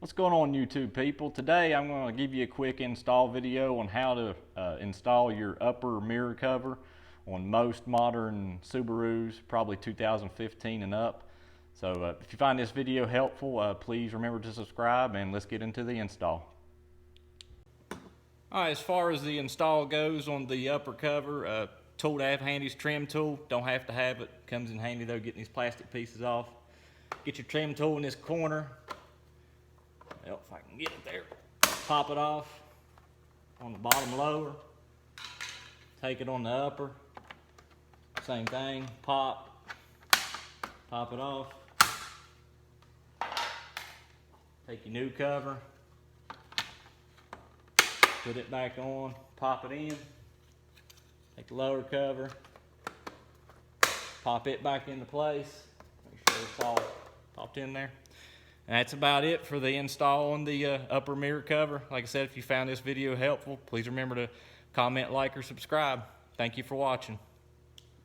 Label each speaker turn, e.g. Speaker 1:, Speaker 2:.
Speaker 1: What's going on, YouTube people? Today I'm going to give you a quick install video on how to install your upper mirror cover on most modern Subarus, probably 2015 and up. So if you find this video helpful, please remember to subscribe and let's get into the install. Alright, as far as the install goes on the upper cover, tool to have handy is trim tool. Don't have to have it. Comes in handy though, getting these plastic pieces off. Get your trim tool in this corner. Well, if I can get it there. Pop it off on the bottom lower. Take it on the upper. Same thing. Pop it off. Take your new cover. Put it back on. Pop it in. Take the lower cover. Pop it back into place. Make sure it's all popped in there. And that's about it for the install on the upper mirror cover. Like I said, if you found this video helpful, please remember to comment, like, or subscribe. Thank you for watching.